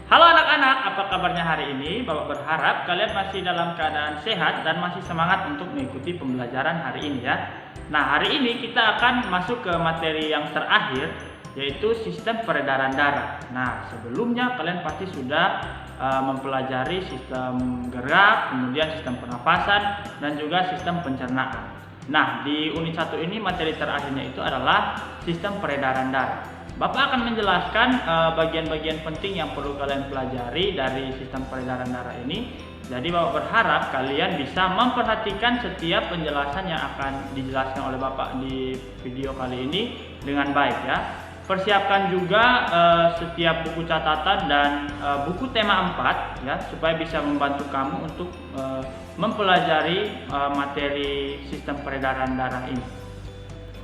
Halo anak-anak, apa kabarnya hari ini? Bapak berharap kalian masih dalam keadaan sehat dan masih semangat untuk mengikuti pembelajaran hari ini ya. Nah, hari ini kita akan masuk ke materi yang terakhir, yaitu sistem peredaran darah. Nah, sebelumnya kalian pasti sudah mempelajari sistem gerak, kemudian sistem pernafasan, dan juga sistem pencernaan. Nah, di unit 1 ini materi terakhirnya itu adalah sistem peredaran darah. Bapak akan menjelaskan bagian-bagian penting yang perlu kalian pelajari dari sistem peredaran darah ini. Jadi Bapak berharap kalian bisa memperhatikan setiap penjelasan yang akan dijelaskan oleh Bapak di video kali ini dengan baik ya. Persiapkan juga setiap buku catatan dan buku tema 4 ya, supaya bisa membantu kamu untuk mempelajari materi sistem peredaran darah ini.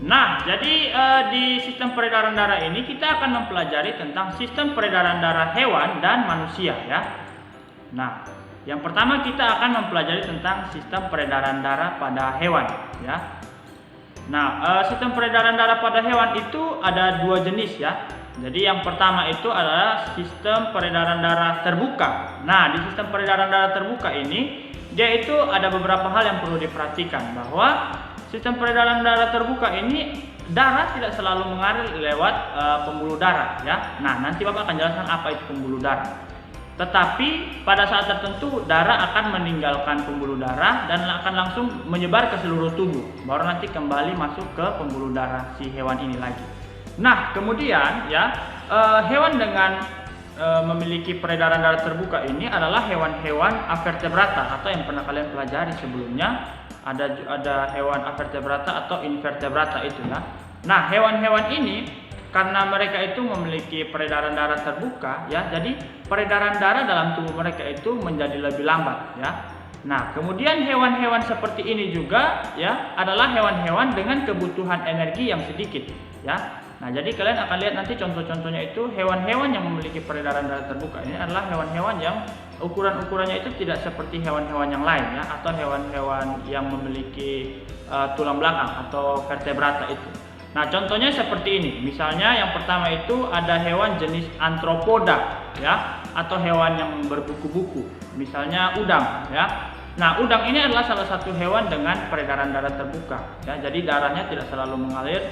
Nah, jadi di sistem peredaran darah ini kita akan mempelajari tentang sistem peredaran darah hewan dan manusia ya. Nah, yang pertama kita akan mempelajari tentang sistem peredaran darah pada hewan ya. Nah, sistem peredaran darah pada hewan itu ada dua jenis ya. Jadi yang pertama itu adalah sistem peredaran darah terbuka. Nah, di sistem peredaran darah terbuka ini dia itu ada beberapa hal yang perlu diperhatikan, bahwa sistem peredaran darah terbuka ini darah tidak selalu mengalir lewat pembuluh darah ya. Nah, nanti Bapak akan jelaskan apa itu pembuluh darah. Tetapi pada saat tertentu darah akan meninggalkan pembuluh darah dan akan langsung menyebar ke seluruh tubuh. Baru nanti kembali masuk ke pembuluh darah si hewan ini lagi. Nah, kemudian ya hewan dengan memiliki peredaran darah terbuka ini adalah hewan-hewan avertebrata atau yang pernah kalian pelajari sebelumnya. Ada hewan avertebrata atau invertebrata itu ya. Nah, hewan-hewan ini karena mereka itu memiliki peredaran darah terbuka ya, jadi peredaran darah dalam tubuh mereka itu menjadi lebih lambat ya. Nah, kemudian hewan-hewan seperti ini juga ya adalah hewan-hewan dengan kebutuhan energi yang sedikit ya. Nah, jadi kalian akan lihat nanti contoh-contohnya itu hewan-hewan yang memiliki peredaran darah terbuka ini adalah hewan-hewan yang ukuran-ukurannya itu tidak seperti hewan-hewan yang lain ya, atau hewan-hewan yang memiliki tulang belakang atau vertebrata itu. Nah, contohnya seperti ini. Misalnya yang pertama itu ada hewan jenis antropoda ya, atau hewan yang berbuku-buku. Misalnya udang ya. Nah, udang ini adalah salah satu hewan dengan peredaran darah terbuka ya. Jadi darahnya tidak selalu mengalir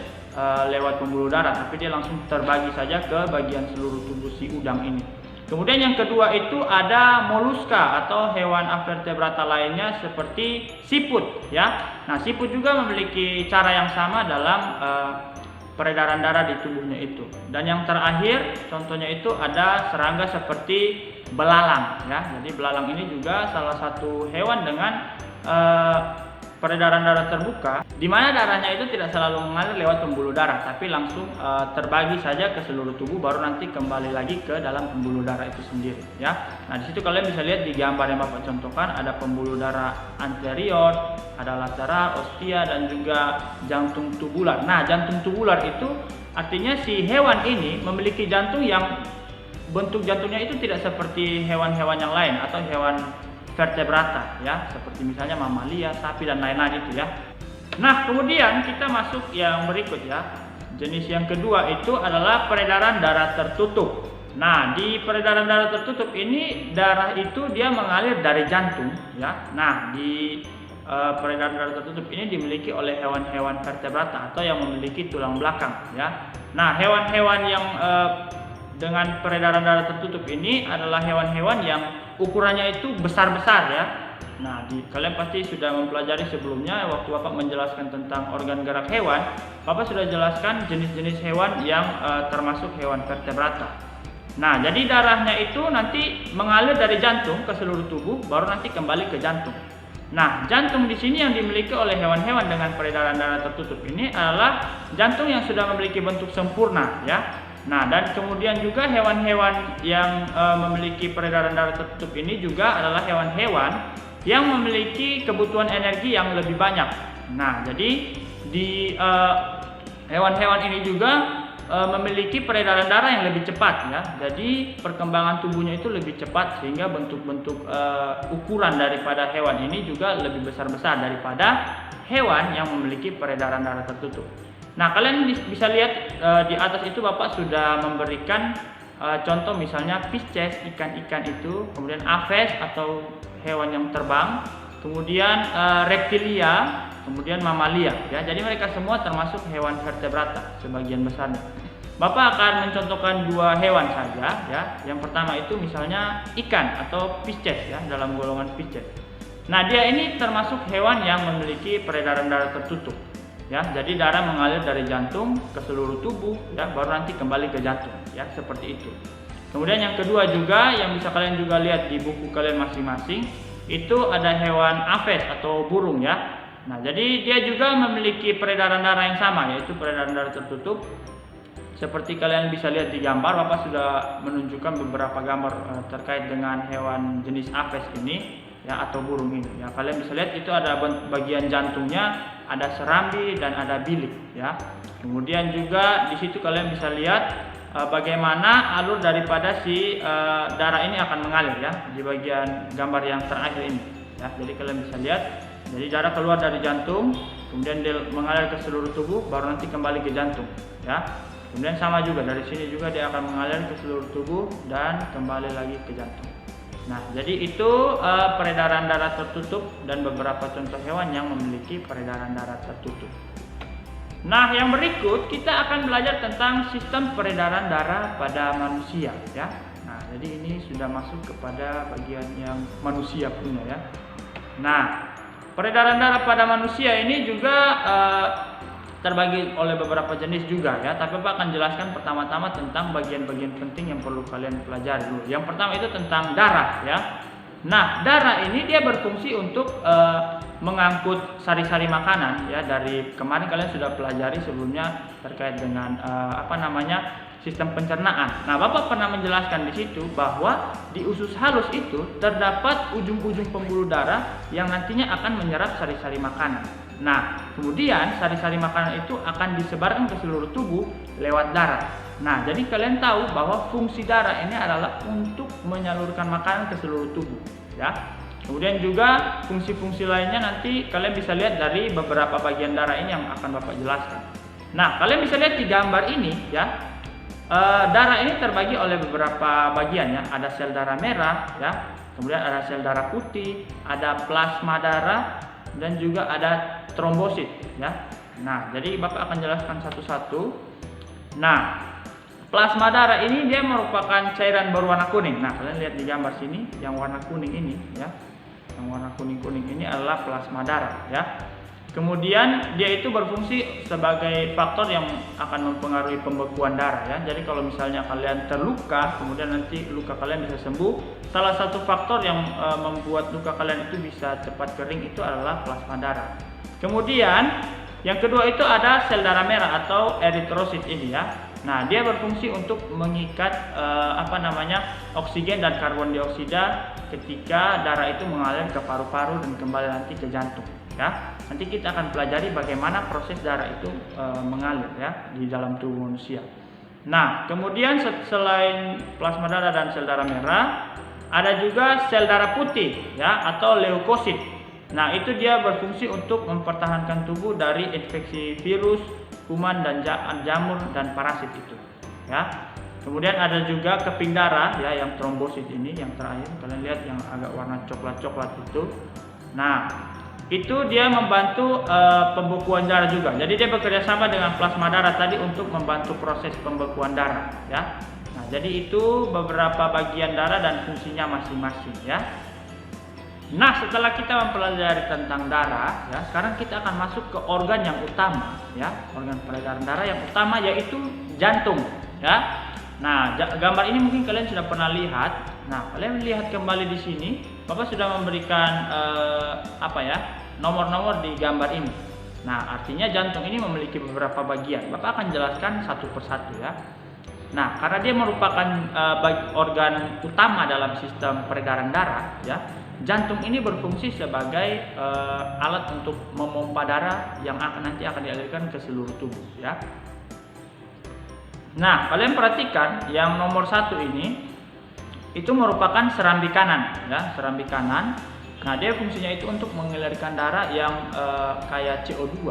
lewat pembuluh darah, tapi dia langsung terbagi saja ke bagian seluruh tubuh si udang ini. Kemudian yang kedua itu ada moluska atau hewan avertebrata lainnya seperti siput ya. Nah, siput juga memiliki cara yang sama dalam peredaran darah di tubuhnya itu. Dan yang terakhir contohnya itu ada serangga seperti belalang ya. Jadi belalang ini juga salah satu hewan dengan peredaran darah terbuka, di mana darahnya itu tidak selalu mengalir lewat pembuluh darah, tapi langsung terbagi saja ke seluruh tubuh, baru nanti kembali lagi ke dalam pembuluh darah itu sendiri ya. Nah, di situ kalian bisa lihat di gambar yang Bapak contohkan ada pembuluh darah anterior, ada lateral, ostia, dan juga jantung tubular. Nah, jantung tubular itu artinya si hewan ini memiliki jantung yang bentuk jantungnya itu tidak seperti hewan-hewan yang lain atau hewan vertebrata ya, seperti misalnya mamalia, sapi, dan lain-lain itu ya. Nah, kemudian kita masuk yang berikut ya. Jenis yang kedua itu adalah peredaran darah tertutup. Nah, di peredaran darah tertutup ini darah itu dia mengalir dari jantung ya. Nah, di peredaran darah tertutup ini dimiliki oleh hewan-hewan vertebrata atau yang memiliki tulang belakang ya. Nah, hewan-hewan yang dengan peredaran darah tertutup ini adalah hewan-hewan yang ukurannya itu besar-besar ya. Nah, kalian pasti sudah mempelajari sebelumnya waktu Bapak menjelaskan tentang organ gerak hewan. Bapak sudah jelaskan jenis-jenis hewan yang termasuk hewan vertebrata. Nah, jadi darahnya itu nanti mengalir dari jantung ke seluruh tubuh, baru nanti kembali ke jantung. Nah, jantung di sini yang dimiliki oleh hewan-hewan dengan peredaran darah tertutup ini adalah jantung yang sudah memiliki bentuk sempurna ya. Nah, dan kemudian juga hewan-hewan yang memiliki peredaran darah tertutup ini juga adalah hewan-hewan yang memiliki kebutuhan energi yang lebih banyak. Nah, jadi di hewan-hewan ini juga memiliki peredaran darah yang lebih cepat ya. Jadi perkembangan tubuhnya itu lebih cepat, sehingga bentuk-bentuk ukuran daripada hewan ini juga lebih besar-besar daripada hewan yang memiliki peredaran darah tertutup. Nah, kalian bisa lihat di atas itu Bapak sudah memberikan Contoh misalnya Pisces, ikan-ikan itu, kemudian Aves atau hewan yang terbang, kemudian reptilia, kemudian mamalia ya. Jadi mereka semua termasuk hewan vertebrata sebagian besarnya. Bapak akan mencontohkan 2 hewan saja ya. Yang pertama itu misalnya ikan atau Pisces ya, dalam golongan Pisces. Nah, dia ini termasuk hewan yang memiliki peredaran darah tertutup ya. Jadi darah mengalir dari jantung ke seluruh tubuh ya, baru nanti kembali ke jantung ya, seperti itu. Kemudian yang kedua juga yang bisa kalian juga lihat di buku kalian masing-masing, itu ada hewan Aves atau burung ya. Nah, jadi dia juga memiliki peredaran darah yang sama, yaitu peredaran darah tertutup. Seperti kalian bisa lihat di gambar, Bapak sudah menunjukkan beberapa gambar terkait dengan hewan jenis Aves ini ya, atau burung ini ya. Kalian bisa lihat itu ada bagian jantungnya, ada serambi dan ada bilik ya. Kemudian juga di situ kalian bisa lihat bagaimana alur daripada si darah ini akan mengalir ya, di bagian gambar yang terakhir ini ya. Jadi kalian bisa lihat, jadi darah keluar dari jantung, kemudian dia mengalir ke seluruh tubuh, baru nanti kembali ke jantung ya. Kemudian sama juga dari sini juga dia akan mengalir ke seluruh tubuh dan kembali lagi ke jantung. Nah, jadi itu peredaran darah tertutup dan beberapa contoh hewan yang memiliki peredaran darah tertutup. Nah, yang berikut kita akan belajar tentang sistem peredaran darah pada manusia ya. Nah, jadi ini sudah masuk kepada bagian yang manusia punya ya. Nah, peredaran darah pada manusia ini juga terbagi oleh beberapa jenis juga ya, tapi Bapak akan jelaskan pertama-tama tentang bagian-bagian penting yang perlu kalian pelajari dulu. Yang pertama itu tentang darah ya. Nah, darah ini dia berfungsi untuk mengangkut sari-sari makanan ya. Dari kemarin kalian sudah pelajari sebelumnya terkait dengan sistem pencernaan. Nah, Bapak pernah menjelaskan di situ bahwa di usus halus itu terdapat ujung-ujung pembuluh darah yang nantinya akan menyerap sari-sari makanan. Nah, kemudian sari-sari makanan itu akan disebarkan ke seluruh tubuh lewat darah. Nah, jadi kalian tahu bahwa fungsi darah ini adalah untuk menyalurkan makanan ke seluruh tubuh ya. Kemudian juga fungsi-fungsi lainnya nanti kalian bisa lihat dari beberapa bagian darah ini yang akan Bapak jelaskan. Nah, kalian bisa lihat di gambar ini ya. Darah ini terbagi oleh beberapa bagian ya. Ada sel darah merah ya. Kemudian ada sel darah putih, ada plasma darah, dan juga ada trombosit ya. Nah, jadi Bapak akan jelaskan satu-satu. Nah, plasma darah ini dia merupakan cairan berwarna kuning. Nah, kalian lihat di gambar sini yang warna kuning ini ya. Yang warna kuning-kuning ini adalah plasma darah ya. Kemudian dia itu berfungsi sebagai faktor yang akan mempengaruhi pembekuan darah ya. Jadi kalau misalnya kalian terluka, kemudian nanti luka kalian bisa sembuh, salah satu faktor yang membuat luka kalian itu bisa cepat kering itu adalah plasma darah. Kemudian yang kedua itu ada sel darah merah atau eritrosit ini ya. Nah, dia berfungsi untuk mengikat oksigen dan karbon dioksida ketika darah itu mengalir ke paru-paru dan kembali nanti ke jantung ya. Nanti kita akan pelajari bagaimana proses darah itu mengalir ya di dalam tubuh manusia. Nah, kemudian selain plasma darah dan sel darah merah, ada juga sel darah putih ya atau leukosit. Nah, itu dia berfungsi untuk mempertahankan tubuh dari infeksi virus, kuman dan jamur dan parasit itu ya. Kemudian ada juga keping darah ya, yang trombosit ini yang terakhir kalian lihat yang agak warna coklat-coklat itu. Nah, itu dia membantu pembekuan darah juga. Jadi dia bekerja sama dengan plasma darah tadi untuk membantu proses pembekuan darah ya. Nah, jadi itu beberapa bagian darah dan fungsinya masing-masing ya. Nah, setelah kita mempelajari tentang darah ya, sekarang kita akan masuk ke organ yang utama ya, organ peredaran darah yang utama yaitu jantung ya. Nah, gambar ini mungkin kalian sudah pernah lihat. Nah, kalian lihat kembali di sini, Bapak sudah memberikan nomor-nomor di gambar ini. Nah, artinya jantung ini memiliki beberapa bagian. Bapak akan jelaskan satu persatu ya. Nah, karena dia merupakan organ utama dalam sistem peredaran darah ya, jantung ini berfungsi sebagai alat untuk memompa darah yang nanti akan dialirkan ke seluruh tubuh ya. Nah, kalian perhatikan yang nomor 1 ini itu merupakan serambi kanan ya, serambi kanan. Nah, dia fungsinya itu untuk mengalirkan darah yang kayak CO2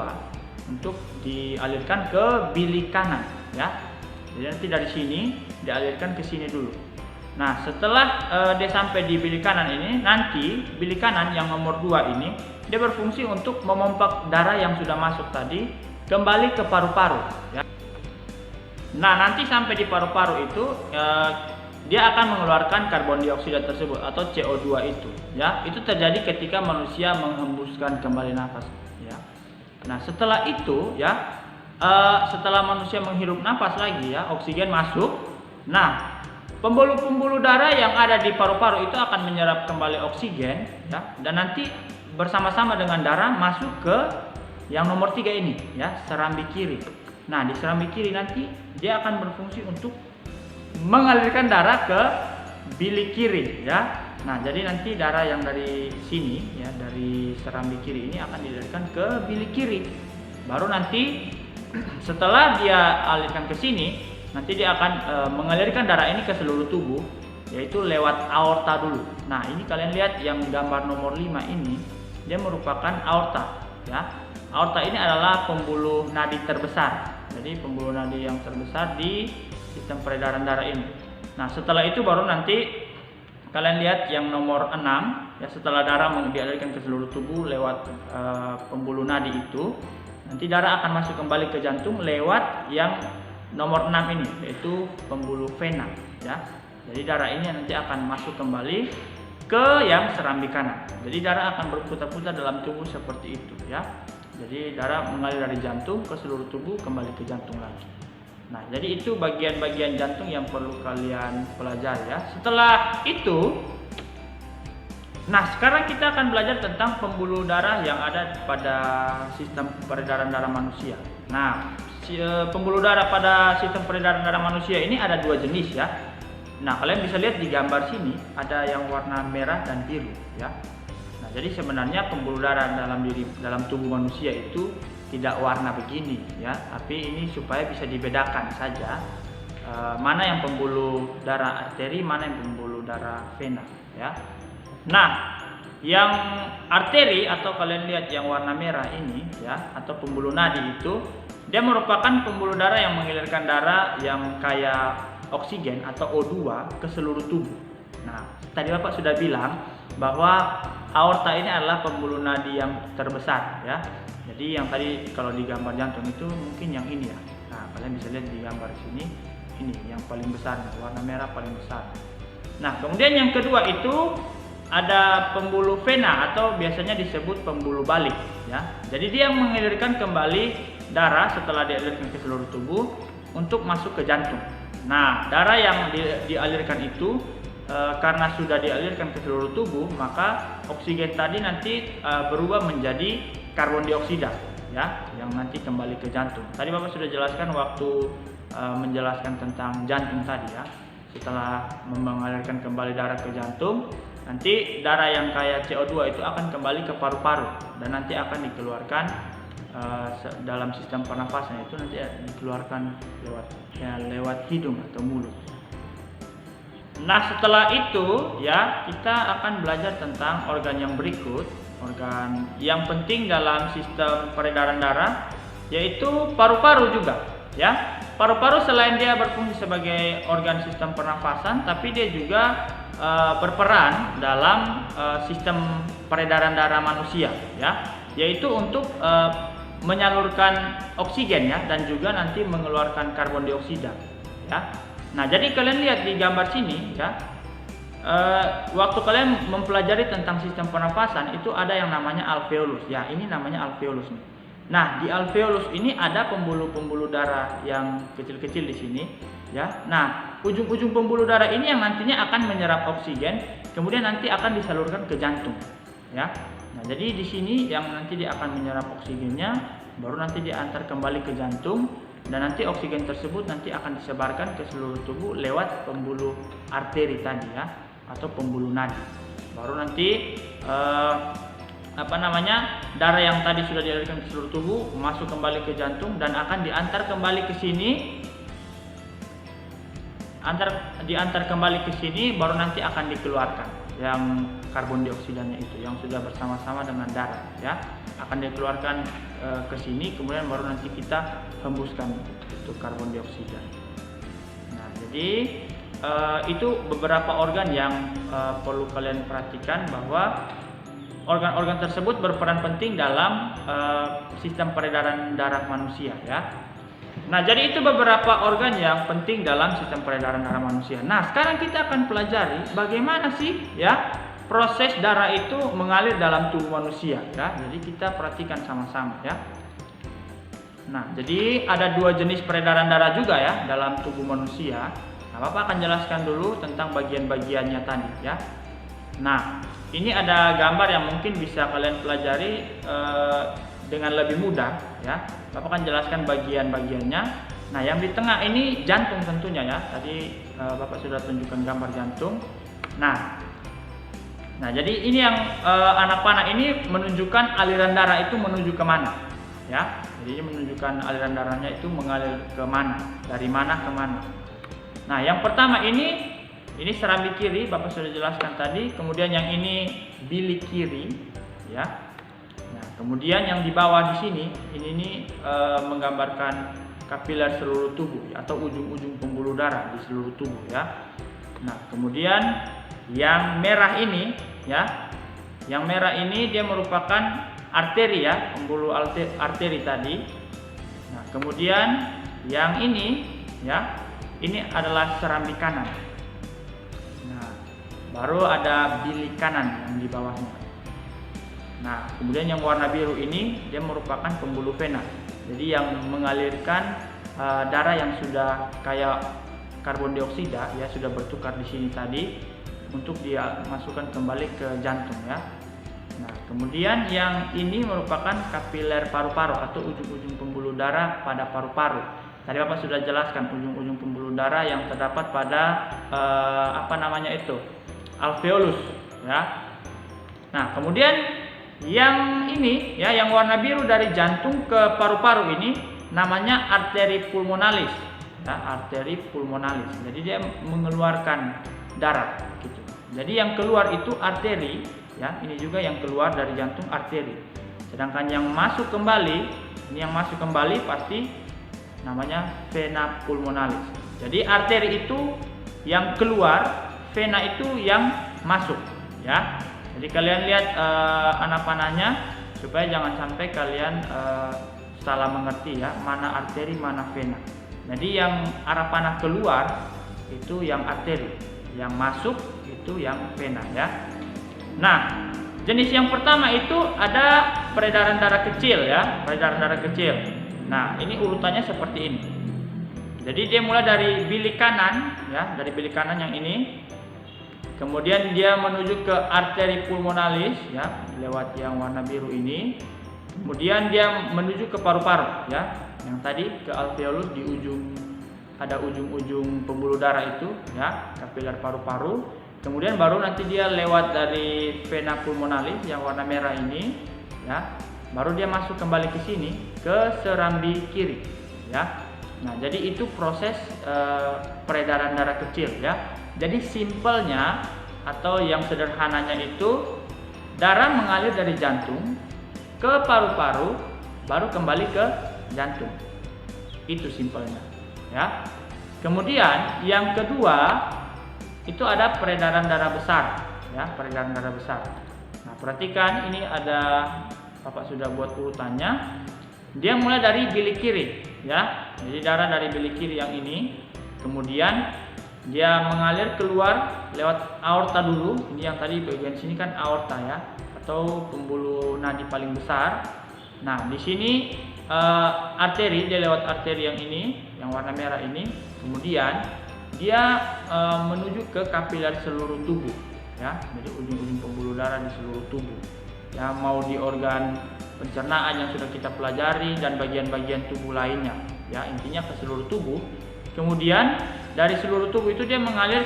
untuk dialirkan ke bilik kanan ya. Jadi nanti dari sini dialirkan ke sini dulu. Nah, setelah dia sampai di bilik kanan ini, nanti bilik kanan yang nomor 2 ini dia berfungsi untuk memompa darah yang sudah masuk tadi kembali ke paru-paru ya. Nah, nanti sampai di paru-paru itu dia akan mengeluarkan karbon dioksida tersebut atau CO2 itu ya. Itu terjadi ketika manusia menghembuskan kembali nafas ya. Nah, setelah itu ya, setelah manusia menghirup nafas lagi ya, oksigen masuk. Nah, pembuluh-pembuluh darah yang ada di paru-paru itu akan menyerap kembali oksigen ya, dan nanti bersama-sama dengan darah masuk ke yang nomor 3 ini ya, serambi kiri. Nah, di serambi kiri nanti dia akan berfungsi untuk mengalirkan darah ke bilik kiri ya. Nah, jadi nanti darah yang dari sini ya, dari serambi kiri ini akan dialirkan ke bilik kiri. Baru nanti setelah dia alirkan ke sini, nanti dia akan mengalirkan darah ini ke seluruh tubuh, yaitu lewat aorta dulu. Nah, ini kalian lihat yang gambar nomor 5 ini, dia merupakan aorta ya. Aorta ini adalah pembuluh nadi terbesar. Jadi pembuluh nadi yang terbesar di sistem peredaran darah ini. Nah, setelah itu baru nanti kalian lihat yang nomor 6 ya, setelah darah dialirkan ke seluruh tubuh lewat pembuluh nadi itu, nanti darah akan masuk kembali ke jantung lewat yang nomor 6 ini, yaitu pembuluh vena ya. Jadi darah ini nanti akan masuk kembali ke yang serambi kanan. Jadi darah akan berputar-putar dalam tubuh seperti itu ya. Jadi darah mengalir dari jantung ke seluruh tubuh kembali ke jantung lagi. Nah, jadi itu bagian-bagian jantung yang perlu kalian pelajari ya. Setelah itu, nah sekarang kita akan belajar tentang pembuluh darah yang ada pada sistem peredaran darah manusia. Nah, pembuluh darah pada sistem peredaran darah manusia ini ada 2 jenis ya. Nah, kalian bisa lihat di gambar sini ada yang warna merah dan biru ya. Nah, jadi sebenarnya pembuluh darah dalam tubuh manusia itu tidak warna begini ya, tapi ini supaya bisa dibedakan saja mana yang pembuluh darah arteri, mana yang pembuluh darah vena ya. Nah, yang arteri atau kalian lihat yang warna merah ini ya, atau pembuluh nadi itu, dia merupakan pembuluh darah yang mengalirkan darah yang kaya oksigen atau O2 ke seluruh tubuh. Nah, tadi Bapak sudah bilang bahwa aorta ini adalah pembuluh nadi yang terbesar ya. Jadi yang tadi kalau di gambar jantung itu mungkin yang ini ya. Nah, kalian bisa lihat di gambar sini, ini yang paling besar, warna merah paling besar. Nah, kemudian yang kedua itu ada pembuluh vena atau biasanya disebut pembuluh balik ya. Jadi dia mengalirkan kembali darah setelah dialirkan ke seluruh tubuh untuk masuk ke jantung. Nah, darah yang dialirkan itu karena sudah dialirkan ke seluruh tubuh, maka oksigen tadi nanti berubah menjadi karbon dioksida ya, yang nanti kembali ke jantung. Tadi Bapak sudah jelaskan waktu menjelaskan tentang jantung tadi ya. Setelah mengalirkan kembali darah ke jantung, nanti darah yang kaya CO2 itu akan kembali ke paru-paru dan nanti akan dikeluarkan dalam sistem pernafasan, itu nanti dikeluarkan lewat hidung atau mulut. Nah, setelah itu ya, kita akan belajar tentang organ yang berikut, organ yang penting dalam sistem peredaran darah, yaitu paru-paru juga ya. Paru-paru selain dia berfungsi sebagai organ sistem pernafasan, tapi dia juga berperan dalam sistem peredaran darah manusia ya, yaitu untuk menyalurkan oksigen ya, dan juga nanti mengeluarkan karbon dioksida ya. Nah, jadi kalian lihat di gambar sini ya, waktu kalian mempelajari tentang sistem pernafasan itu ada yang namanya alveolus ya. Ini namanya alveolus nih. Nah, di alveolus ini ada pembuluh-pembuluh darah yang kecil-kecil di sini ya. Nah, ujung-ujung pembuluh darah ini yang nantinya akan menyerap oksigen, kemudian nanti akan disalurkan ke jantung ya. Nah, jadi di sini yang nanti dia akan menyerap oksigennya, baru nanti diantar kembali ke jantung, dan nanti oksigen tersebut nanti akan disebarkan ke seluruh tubuh lewat pembuluh arteri tadi ya, atau pembuluh nadi. Baru nanti darah yang tadi sudah dialirkan ke seluruh tubuh masuk kembali ke jantung dan akan diantar kembali ke sini. Diantar kembali ke sini, baru nanti akan dikeluarkan yang karbon dioksidanya itu yang sudah bersama-sama dengan darah ya, akan dikeluarkan ke sini, kemudian baru nanti kita hembuskan itu karbon dioksida. jadi itu beberapa organ yang perlu kalian perhatikan, bahwa organ-organ tersebut berperan penting dalam sistem peredaran darah manusia ya. Nah, jadi itu beberapa organ yang penting dalam sistem peredaran darah manusia. Nah, sekarang kita akan pelajari bagaimana sih ya proses darah itu mengalir dalam tubuh manusia ya. Jadi kita perhatikan sama-sama ya. Nah, jadi ada dua jenis peredaran darah juga ya dalam tubuh manusia. Nah, Bapak akan jelaskan dulu tentang bagian-bagiannya tadi ya. Nah, ini ada gambar yang mungkin bisa kalian pelajari dengan lebih mudah ya. Bapak akan jelaskan bagian-bagiannya. Nah, yang di tengah ini jantung tentunya ya. Tadi Bapak sudah tunjukkan gambar jantung. Nah, jadi ini yang anak panah ini menunjukkan aliran darah itu menuju ke mana ya. Jadi ini menunjukkan aliran darahnya itu mengalir ke mana, dari mana ke mana. Nah, yang pertama ini serambi kiri, Bapak sudah jelaskan tadi. Kemudian yang ini bilik kiri ya. Nah, kemudian yang di bawah di sini ini menggambarkan kapiler seluruh tubuh ya, atau ujung-ujung pembuluh darah di seluruh tubuh ya. Nah, kemudian yang merah ini ya. Yang merah ini dia merupakan arteri ya, pembuluh arteri tadi. Nah, kemudian yang ini ya, ini adalah serambi kanan. Nah, baru ada bilik kanan yang di bawahnya. Nah, kemudian yang warna biru ini dia merupakan pembuluh vena. Jadi yang mengalirkan darah yang sudah kayak karbon dioksida ya, sudah bertukar di sini tadi untuk dia masukkan kembali ke jantung ya. Nah, kemudian yang ini merupakan kapiler paru-paru atau ujung-ujung pembuluh darah pada paru-paru. Tadi Bapak sudah jelaskan ujung-ujung pembuluh darah yang terdapat pada alveolus ya. Nah, kemudian yang ini ya, yang warna biru dari jantung ke paru-paru ini namanya arteri pulmonalis ya, arteri pulmonalis. Jadi dia mengeluarkan darah gitu. Jadi yang keluar itu arteri ya, ini juga yang keluar dari jantung arteri. Sedangkan yang masuk kembali, ini yang masuk kembali pasti namanya vena pulmonalis. Jadi arteri itu yang keluar, vena itu yang masuk ya. Jadi kalian lihat anak panahnya supaya jangan sampai kalian salah mengerti ya, mana arteri mana vena. Jadi yang arah panah keluar itu yang arteri, yang masuk itu yang vena ya. Nah, jenis yang pertama itu ada peredaran darah kecil ya, peredaran darah kecil. Nah, ini urutannya seperti ini. Jadi dia mulai dari bilik kanan ya, dari bilik kanan yang ini. Kemudian dia menuju ke arteri pulmonalis ya, lewat yang warna biru ini. Kemudian dia menuju ke paru-paru ya, yang tadi ke alveolus di ujung, ada ujung-ujung pembuluh darah itu ya, kapiler paru-paru. Kemudian baru nanti dia lewat dari vena pulmonalis yang warna merah ini ya, baru dia masuk kembali ke sini ke serambi kiri ya. Nah, jadi itu proses peredaran darah kecil ya. Jadi simpelnya atau yang sederhananya itu darah mengalir dari jantung ke paru-paru baru kembali ke jantung. Itu simpelnya ya. Kemudian yang kedua itu ada peredaran darah besar ya, peredaran darah besar. Nah, perhatikan ini ada, Bapak sudah buat urutannya. Dia mulai dari bilik kiri ya. Jadi darah dari bilik kiri yang ini, kemudian dia mengalir keluar lewat aorta dulu. Ini yang tadi bagian sini kan aorta ya, atau pembuluh nadi paling besar. Nah, di sini arteri, dia lewat arteri yang ini, yang warna merah ini. Kemudian dia menuju ke kapiler seluruh tubuh ya. Jadi ujung-ujung pembuluh darah di seluruh tubuh. Ya, mau di organ pencernaan yang sudah kita pelajari dan bagian-bagian tubuh lainnya. Ya, intinya ke seluruh tubuh. Kemudian dari seluruh tubuh itu dia mengalir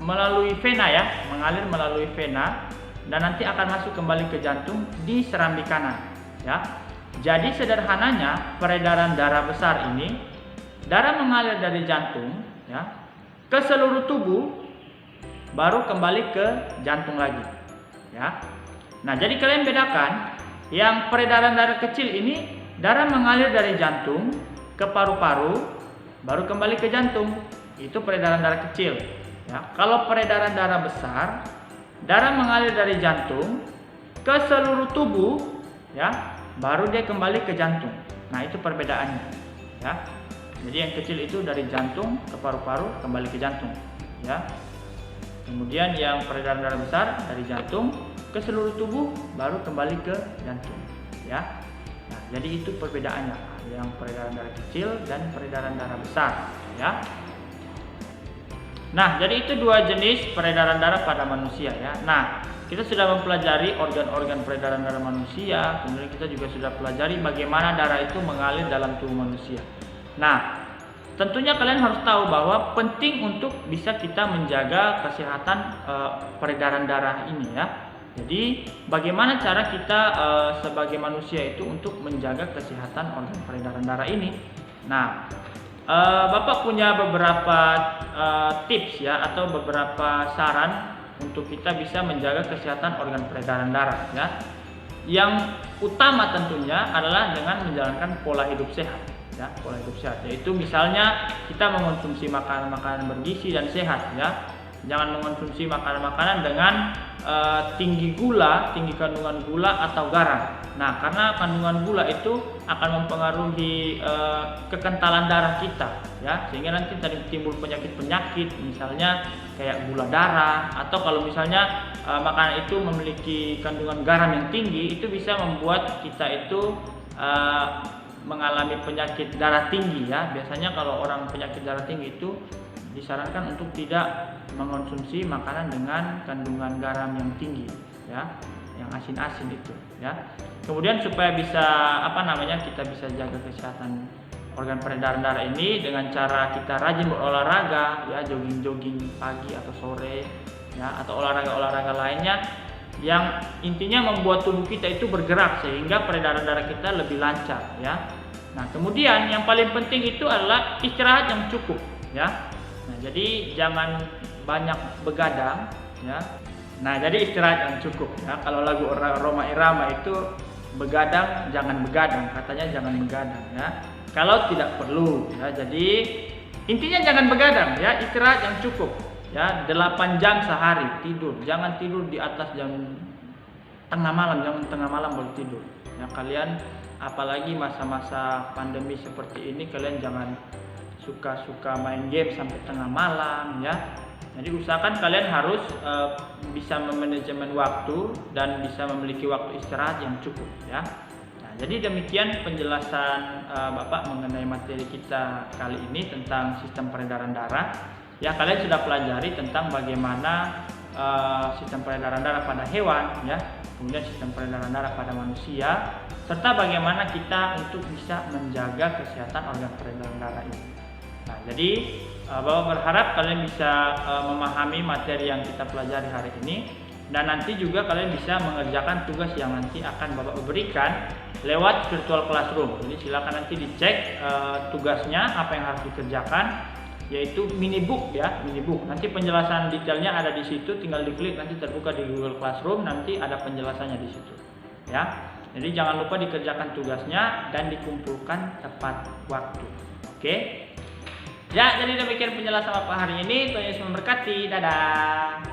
melalui vena ya, mengalir melalui vena dan nanti akan masuk kembali ke jantung di serambi kanan ya. Jadi sederhananya peredaran darah besar ini, darah mengalir dari jantung ya ke seluruh tubuh baru kembali ke jantung lagi ya. Nah, jadi kalian bedakan, yang peredaran darah kecil ini darah mengalir dari jantung ke paru-paru baru kembali ke jantung. Itu peredaran darah kecil. Ya, kalau peredaran darah besar, darah mengalir dari jantung ke seluruh tubuh, ya, baru dia kembali ke jantung. Nah, itu perbedaannya. Ya. Jadi yang kecil itu dari jantung ke paru-paru kembali ke jantung. Ya. Kemudian yang peredaran darah besar dari jantung ke seluruh tubuh baru kembali ke jantung. Ya. Nah, jadi itu perbedaannya, yang peredaran darah kecil dan peredaran darah besar. Ya. Nah, jadi itu dua jenis peredaran darah pada manusia ya. Nah, kita sudah mempelajari organ-organ peredaran darah manusia, kemudian kita juga sudah pelajari bagaimana darah itu mengalir dalam tubuh manusia. Nah, tentunya kalian harus tahu bahwa penting untuk bisa kita menjaga kesehatan peredaran darah ini ya. Jadi, bagaimana cara kita sebagai manusia itu untuk menjaga kesehatan organ peredaran darah ini? Nah, Bapak punya beberapa tips ya, atau beberapa saran untuk kita bisa menjaga kesehatan organ peredaran darah ya. Yang utama tentunya adalah dengan menjalankan pola hidup sehat ya, pola hidup sehat, yaitu misalnya kita mengonsumsi makanan-makanan bergizi dan sehat ya. Jangan mengonsumsi makanan-makanan dengan tinggi kandungan gula atau garam. Nah, karena kandungan gula itu akan mempengaruhi kekentalan darah kita ya, sehingga nanti timbul penyakit-penyakit misalnya kayak gula darah, atau kalau misalnya makanan itu memiliki kandungan garam yang tinggi, itu bisa membuat kita itu mengalami penyakit darah tinggi ya. Biasanya kalau orang penyakit darah tinggi itu disarankan untuk tidak mengonsumsi makanan dengan kandungan garam yang tinggi ya, yang asin-asin itu ya. Kemudian supaya bisa kita bisa jaga kesehatan organ peredaran darah ini dengan cara kita rajin berolahraga ya, jogging pagi atau sore ya, atau olahraga lainnya yang intinya membuat tubuh kita itu bergerak sehingga peredaran darah kita lebih lancar ya. Nah, kemudian yang paling penting itu adalah istirahat yang cukup ya. Nah, jadi jangan banyak begadang ya. Nah, jadi istirahat yang cukup ya. Kalau lagu Rhoma Irama itu begadang jangan begadang, katanya jangan begadang ya. Kalau tidak perlu ya. Jadi intinya jangan begadang ya, istirahat yang cukup ya, 8 jam sehari tidur. Jangan tidur di atas jam tengah malam, jangan tengah malam baru tidur. Ya, kalian apalagi masa-masa pandemi seperti ini, kalian jangan suka main game sampai tengah malam ya. Jadi usahakan kalian harus bisa memanajemen waktu dan bisa memiliki waktu istirahat yang cukup ya. Nah, jadi demikian penjelasan Bapak mengenai materi kita kali ini tentang sistem peredaran darah. Ya, kalian sudah pelajari tentang bagaimana sistem peredaran darah pada hewan ya, kemudian sistem peredaran darah pada manusia, serta bagaimana kita untuk bisa menjaga kesehatan organ peredaran darah ini. Nah, jadi Bapak berharap kalian bisa memahami materi yang kita pelajari hari ini, dan nanti juga kalian bisa mengerjakan tugas yang nanti akan Bapak berikan lewat virtual classroom. Jadi silakan nanti dicek tugasnya apa yang harus dikerjakan, yaitu mini book ya, mini book. Nanti penjelasan detailnya ada di situ, tinggal diklik nanti terbuka di Google Classroom, nanti ada penjelasannya di situ. Ya. Jadi jangan lupa dikerjakan tugasnya dan dikumpulkan tepat waktu. Oke? Ya, jadi demikian penjelasan Bapak hari ini. Tuhan Yesus memberkati. Dadah.